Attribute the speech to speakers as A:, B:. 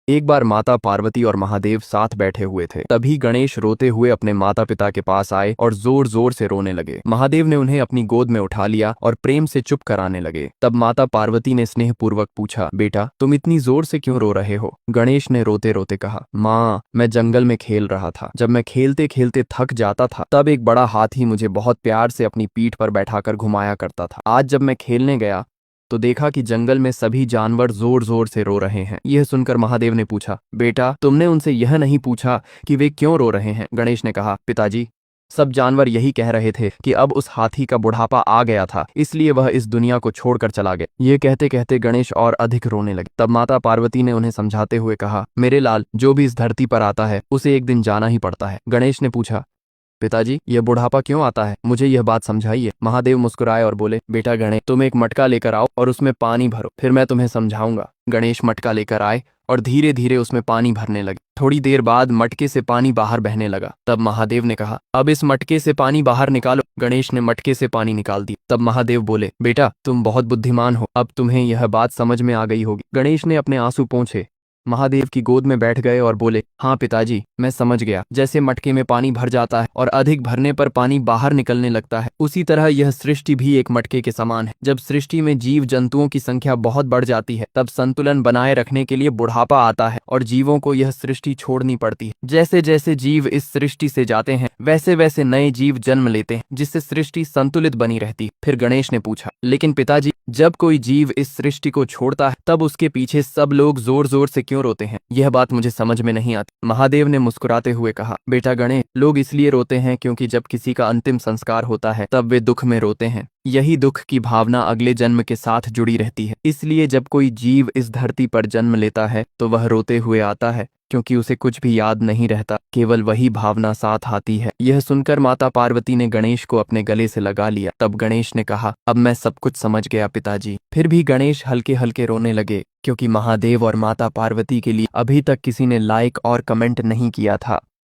A: एक बार माता पार्वती और महादेव साथ बैठे हुए थे। तभी गणेश रोते हुए अपने माता पिता के पास आए और जोर जोर से रोने लगे। महादेव ने उन्हें अपनी गोद में उठा लिया और प्रेम से चुप कराने लगे। तब माता पार्वती ने स्नेहपूर्वक पूछा, बेटा तुम इतनी जोर से क्यों रो रहे हो? गणेश ने रोते रोते कहा, माँ मैं जंगल में खेल रहा था। जब मैं खेलते खेलते थक जाता था तब एक बड़ा हाथी मुझे बहुत प्यार से अपनी पीठ पर बैठाकर घुमाया करता था। आज जब मैं खेलने गया तो देखा कि जंगल में सभी जानवर जोर जोर से रो रहे हैं। यह सुनकर महादेव ने पूछा, बेटा तुमने उनसे यह नहीं पूछा कि वे क्यों रो रहे हैं? गणेश ने कहा, पिताजी सब जानवर यही कह रहे थे कि अब उस हाथी का बुढ़ापा आ गया था, इसलिए वह इस दुनिया को छोड़कर चला गया। ये कहते कहते गणेश और अधिक रोने लगे। तब माता पार्वती ने उन्हें समझाते हुए कहा, मेरे लाल जो भी इस धरती पर आता है उसे एक दिन जाना ही पड़ता है। गणेश ने पूछा, पिताजी यह बुढ़ापा क्यों आता है? मुझे यह बात समझाइए। महादेव मुस्कुराए और बोले, बेटा गणेश तुम एक मटका लेकर आओ और उसमें पानी भरो, फिर मैं तुम्हें समझाऊंगा। गणेश मटका लेकर आए और धीरे धीरे उसमें पानी भरने लगे। थोड़ी देर बाद मटके से पानी बाहर बहने लगा। तब महादेव ने कहा, अब इस मटके से पानी बाहर निकालो। गणेश ने मटके से पानी निकाल दिया। तब महादेव बोले, बेटा तुम बहुत बुद्धिमान हो, अब तुम्हें यह बात समझ में आ गई होगी। गणेश ने अपने आंसू पोंछे, महादेव की गोद में बैठ गए और बोले, हाँ पिताजी मैं समझ गया। जैसे मटके में पानी भर जाता है और अधिक भरने पर पानी बाहर निकलने लगता है, उसी तरह यह सृष्टि भी एक मटके के समान है। जब सृष्टि में जीव जंतुओं की संख्या बहुत बढ़ जाती है तब संतुलन बनाए रखने के लिए बुढ़ापा आता है और जीवों को यह सृष्टि छोड़नी पड़ती है। जैसे जैसे जीव इस सृष्टि से जाते हैं वैसे वैसे नए जीव जन्म लेते हैं, जिससे सृष्टि संतुलित बनी रहती है। फिर गणेश ने पूछा, लेकिन पिताजी जब कोई जीव इस सृष्टि को छोड़ता है तब उसके पीछे सब लोग जोर जोर से क्यों रोते हैं? यह बात मुझे समझ में नहीं आती। महादेव ने मुस्कुराते हुए कहा, बेटा गणेश लोग इसलिए रोते हैं क्योंकि जब किसी का अंतिम संस्कार होता है तब वे दुख में रोते हैं। यही दुख की भावना अगले जन्म के साथ जुड़ी रहती है। इसलिए जब कोई जीव इस धरती पर जन्म लेता है तो वह रोते हुए आता है, क्योंकि उसे कुछ भी याद नहीं रहता, केवल वही भावना साथ आती है। यह सुनकर माता पार्वती ने गणेश को अपने गले से लगा लिया। तब गणेश ने कहा, अब मैं सब कुछ समझ गया पिताजी। फिर भी गणेश हल्के हल्के रोने लगे, क्योंकि महादेव और माता पार्वती के लिए अभी तक किसी ने लाइक और कमेंट नहीं किया था।